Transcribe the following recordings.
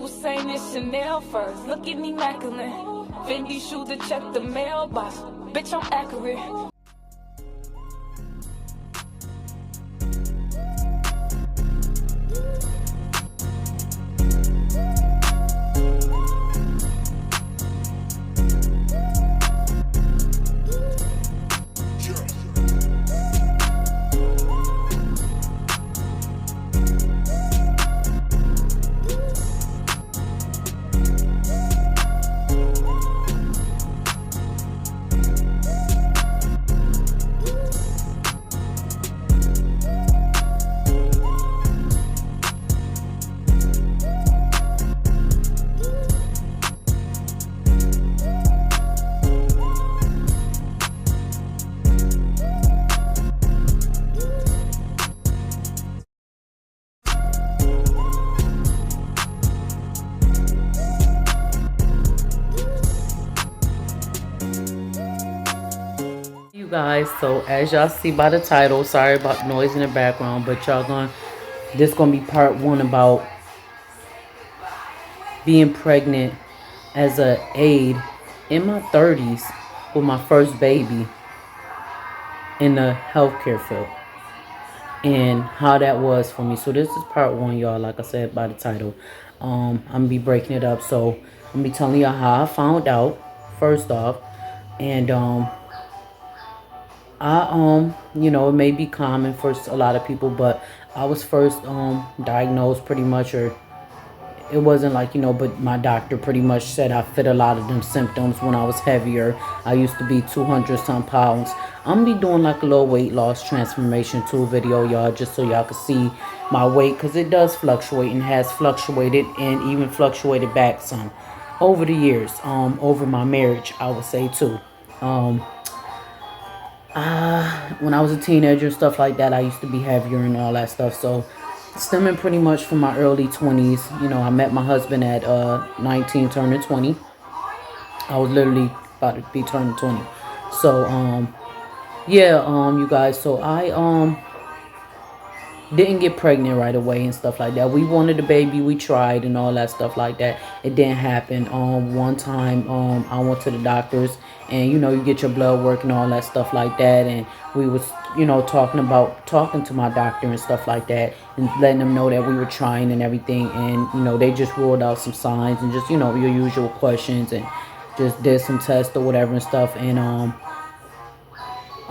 Hussein and Chanel first. Looking immaculate. Fendi shoes to check the mailbox. Bitch, I'm accurate. Guys, so as y'all see by the title, sorry about the noise in the background, but this gonna be part one about being pregnant as a aide in my 30s with my first baby in the healthcare field and how that was for me. So this is part one, y'all, like I said by the title. I'm gonna be breaking it up, so I'm gonna be telling y'all how I found out first off, and you know, it may be common for a lot of people, but I was first diagnosed pretty much, or it wasn't like, you know, but my doctor pretty much said I fit a lot of them symptoms when I was heavier. I used to be 200 some pounds. I'm gonna be doing like a little weight loss transformation tool video, y'all, just so y'all can see my weight, because it does fluctuate and has fluctuated and even fluctuated back some over the years, over my marriage, I would say too. When I was a teenager and stuff like that, I used to be heavier and all that stuff. So stemming pretty much from my early 20s, you know, I met my husband at 19 turning 20. I was literally about to be turning 20. So yeah, you guys, so I didn't get pregnant right away and stuff like that. We wanted a baby, we tried and all that stuff like that. It didn't happen. One time I went to the doctors, and you know, you get your blood work and all that stuff like that, and we was, you know, talking to my doctor and stuff like that, and letting them know that we were trying and everything, and you know, they just ruled out some signs and just, you know, your usual questions, and just did some tests or whatever and stuff. And I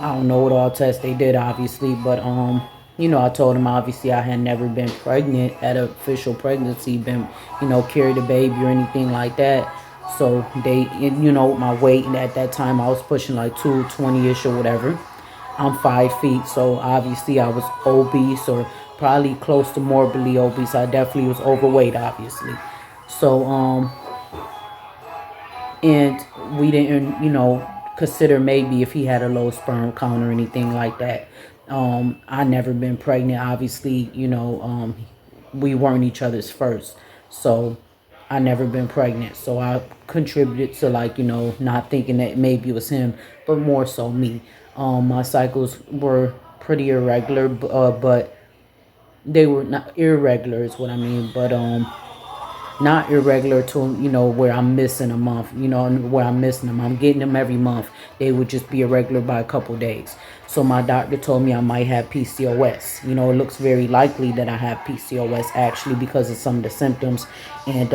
don't know what all tests they did, obviously, but you know, I told them obviously I had never been pregnant at an official pregnancy, been, you know, carried a baby or anything like that. So they, you know, my weight, and at that time I was pushing like 220-ish or whatever. I'm 5 feet, so obviously I was obese, or probably close to morbidly obese. I definitely was overweight, obviously. So and we didn't, you know, consider maybe if he had a low sperm count or anything like that. I never been pregnant, obviously, you know, we weren't each other's first, so I never been pregnant. So I contributed to, like, you know, not thinking that maybe it was him, but more so me. My cycles were pretty irregular, but they were not irregular is what I mean, but not irregular to, you know, where I'm missing a month, you know, where I'm missing them. I'm getting them every month. They would just be irregular by a couple days. So my doctor told me I might have PCOS. You know, it looks very likely that I have PCOS, actually, because of some of the symptoms. And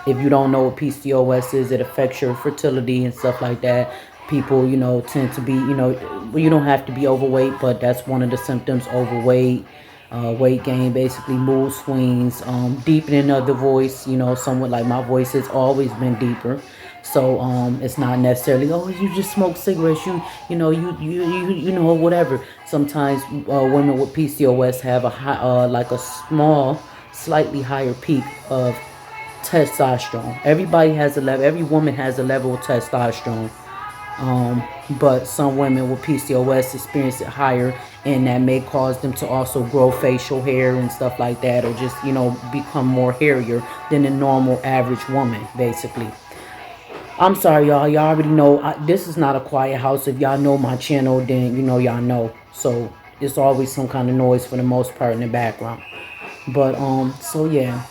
if you don't know what PCOS is, it affects your fertility and stuff like that. People, you know, tend to be, you know, you don't have to be overweight, but that's one of the symptoms: overweight, weight gain, basically mood swings, deepening of the voice. You know, somewhat like my voice has always been deeper. So it's not necessarily, oh, you just smoke cigarettes, you know, whatever. Sometimes women with PCOS have a high, like a small, slightly higher peak of testosterone. Everybody has a level. Every woman has a level of testosterone. But some women with PCOS experience it higher, and that may cause them to also grow facial hair and stuff like that, or just, you know, become more hairier than a normal average woman, basically. I'm sorry, y'all. Y'all already know this is not a quiet house. If y'all know my channel, then you know y'all know. So it's always some kind of noise for the most part in the background. But so yeah.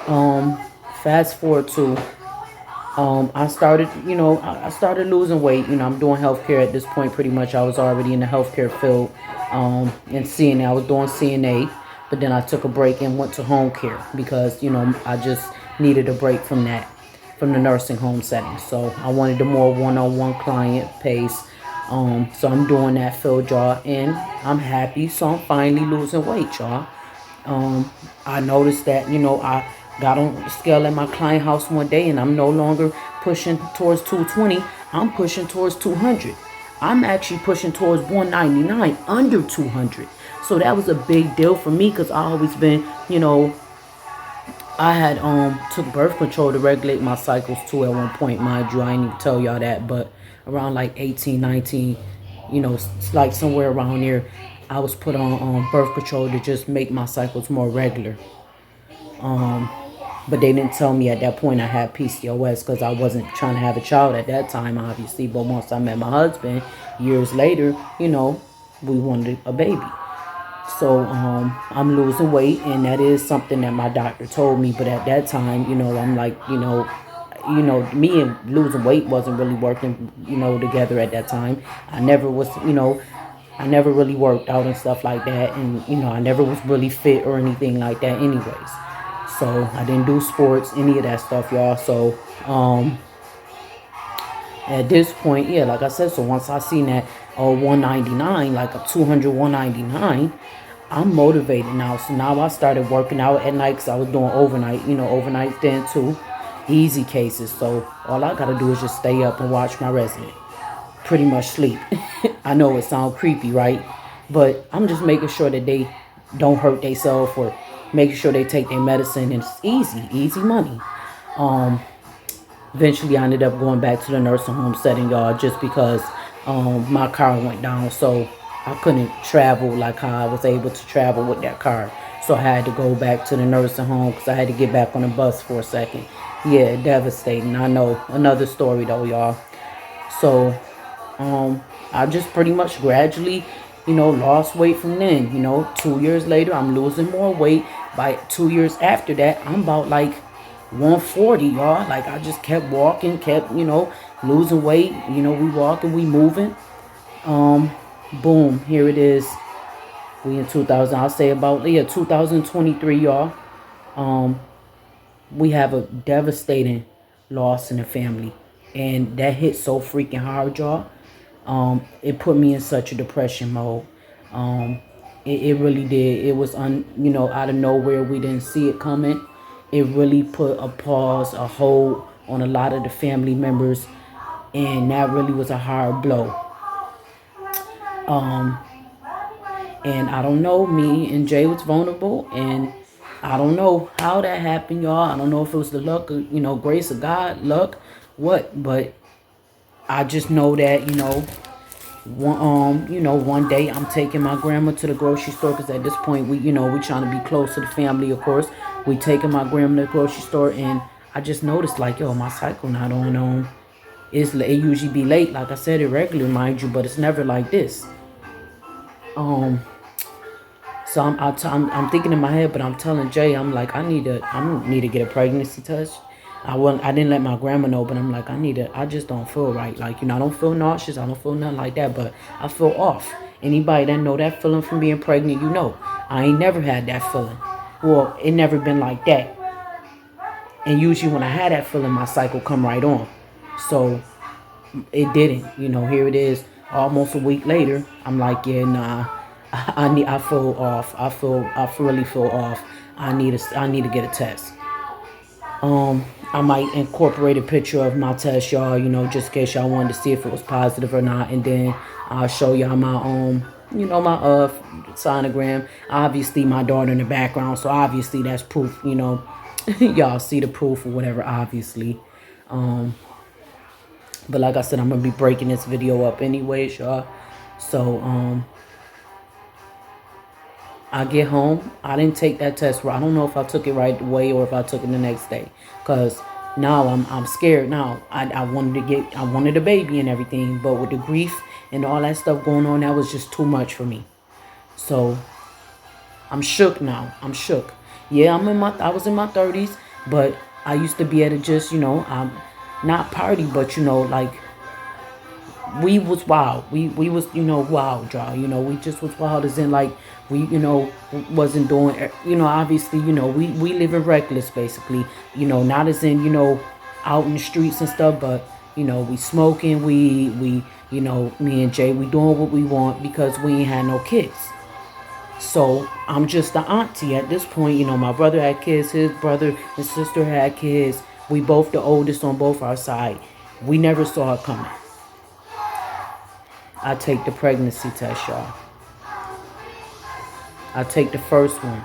Um, Fast forward to I started, I started losing weight. I'm doing healthcare at this point. Pretty much, I was already in the healthcare field, and CNA. I was doing CNA, but then I took a break and went to home care because I just needed a break from that, from the nursing home setting. So I wanted a more one-on-one client pace. So I'm doing that field, y'all, and I'm happy. So I'm finally losing weight, y'all. Um, I noticed that, I got on the scale at my client house one day and I'm no longer pushing towards 220. I'm pushing towards 200. I'm actually pushing towards 199, under 200. So that was a big deal for me because I always been, I had took birth control to regulate my cycles too at one point, mind you. I ain't even tell y'all that, but around like 18, 19, it's like somewhere around here, I was put on birth control to just make my cycles more regular. But they didn't tell me at that point I had PCOS because I wasn't trying to have a child at that time, obviously. But once I met my husband, years later, we wanted a baby. So I'm losing weight, and that is something that my doctor told me. But at that time, I'm like, me and losing weight wasn't really working, together at that time. I never was, I never really worked out and stuff like that, and I never was really fit or anything like that, anyways. So I didn't do sports, any of that stuff, y'all. So at this point, yeah, like I said, so once I seen that 199, like a 200, 199, I'm motivated now. So now I started working out at night because I was doing overnight, overnight then too. Easy cases. So all I got to do is just stay up and watch my resident. Pretty much sleep. I know it sounds creepy, right? But I'm just making sure that they don't hurt themselves or making sure they take their medicine. And it's easy money. Eventually, I ended up going back to the nursing home setting, y'all, just because my car went down. So I couldn't travel like how I was able to travel with that car. So I had to go back to the nursing home because I had to get back on the bus for a second. Yeah, devastating. I know. Another story, though, y'all. So I just pretty much gradually, lost weight from then. 2 years later, I'm losing more weight. By 2 years after that, I'm about like 140, y'all. Like I just kept walking, kept, losing weight. We walking, we moving. Boom, here it is. We in 2000, I'll say about, 2023, y'all. We have a devastating loss in the family. And that hit so freaking hard, y'all. It put me in such a depression mode. It really did. It was out of nowhere. We didn't see it coming. It really put a pause, a hold on a lot of the family members, and that really was a hard blow. And I don't know, me and Jay was vulnerable, and I don't know how that happened, y'all. I don't know if it was the luck, grace of God, luck, what, but I just know that, one day I'm taking my grandma to the grocery store because at this point we trying to be close to the family, of course. We taking my grandma to the grocery store, and I just noticed like, yo, my cycle not on. It usually be late, like I said, irregular, mind you, but it's never like this. So I'm thinking in my head, but I'm telling Jay, I'm like, I need to get a pregnancy test. I didn't let my grandma know, but I'm like, I just don't feel right. Like, I don't feel nauseous. I don't feel nothing like that, but I feel off. Anybody that know that feeling from being pregnant, I ain't never had that feeling. Well, it never been like that. And usually when I had that feeling, my cycle come right on. So it didn't. Here it is, almost a week later. I'm like, yeah, nah. I feel off. I really feel off. I need to get a test. I might incorporate a picture of my test, y'all, just in case y'all wanted to see if it was positive or not. And then I'll show y'all my my sonogram. Obviously my daughter in the background, so obviously that's proof, y'all see the proof or whatever, obviously. But like I said, I'm gonna be breaking this video up anyways, y'all. So I get home. I didn't take that test. I don't know if I took it right away or if I took it the next day. Cause now I'm scared. Now I wanted a baby and everything, but with the grief and all that stuff going on, that was just too much for me. So I'm shook now. I'm shook. Yeah, I was in my 30s. But I used to be able to just, not party, but, like, we was wild. We was, wild, y'all. We just was wild as in, like, we, wasn't doing, obviously, we living reckless, basically. Not as in, out in the streets and stuff, but, we smoking, we, me and Jay, we doing what we want because we ain't had no kids. So I'm just the auntie at this point. My brother had kids, his brother and sister had kids. We both the oldest on both our side. We never saw it coming. I take the pregnancy test, y'all. I take the first one.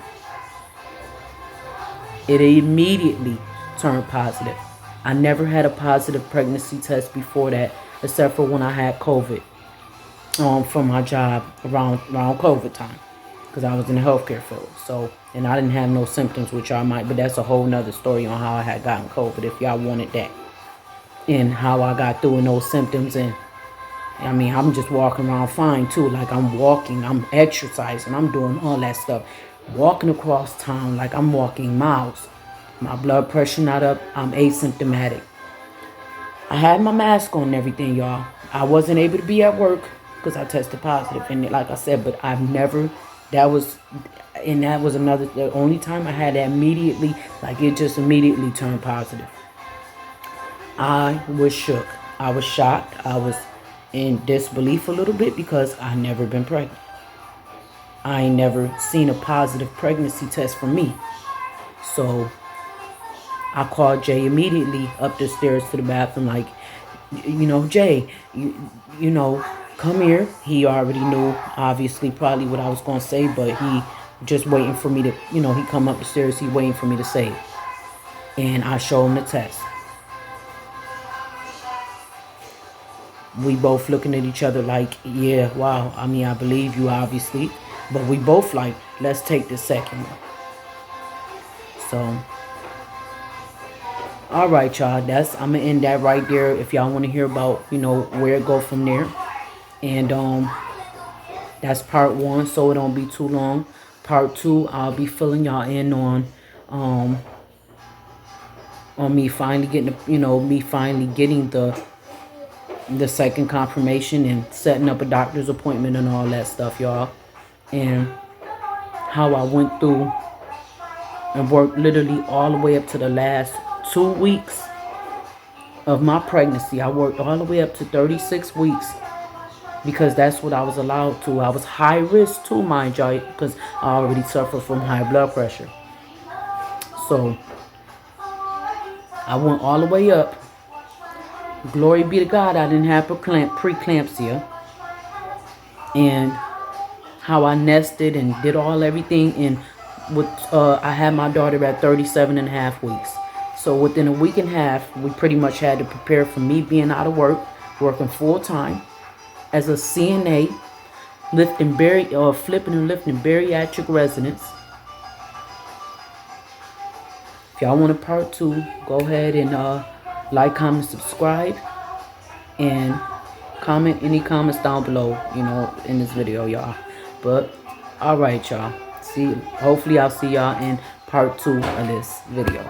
It immediately turned positive. I never had a positive pregnancy test before that, except for when I had COVID from my job around COVID time, because I was in the healthcare field. So, and I didn't have no symptoms, which I might, but that's a whole nother story on how I had gotten COVID, if y'all wanted that, and how I got through those symptoms. And I mean, I'm just walking around fine too. Like, I'm walking, I'm exercising, I'm doing all that stuff. Walking across town like I'm walking miles. My blood pressure not up, I'm asymptomatic. I had my mask on and everything, y'all. I wasn't able to be at work because I tested positive. And like I said, but I've never, that was another, the only time I had that immediately, like it just immediately turned positive. I was shook. I was shocked. I was in disbelief a little bit because I never been pregnant. I ain't never seen a positive pregnancy test for me. So I called Jay immediately up the stairs to the bathroom, like, Jay, come here. He already knew, obviously, probably what I was going to say, but he just waiting for me to, he come up the stairs, he waiting for me to say it. And I show him the test. We both looking at each other like, yeah, wow. I mean, I believe you, obviously. But we both like, let's take the second one. So, all right, y'all. I'm going to end that right there. If y'all want to hear about, where it go from there. And that's part 1, so it don't be too long. Part 2, I'll be filling y'all in on me finally getting, the second confirmation and setting up a doctor's appointment and all that stuff, y'all. And how I went through and worked literally all the way up to the last 2 weeks of my pregnancy. I worked all the way up to 36 weeks because that's what I was allowed to. I was high risk too, mind y'all, because I already suffer from high blood pressure. So I went all the way up. Glory be to God, I didn't have preeclampsia. And how I nested and did everything. And I had my daughter at 37.5 weeks. So within a week and a half, we pretty much had to prepare for me being out of work, working full time as a CNA, flipping and lifting bariatric residents. If y'all want a part 2, go ahead and like, comment, subscribe, and comment any comments down below, in this video, y'all. But all right, y'all. Hopefully I'll see y'all in part 2 of this video.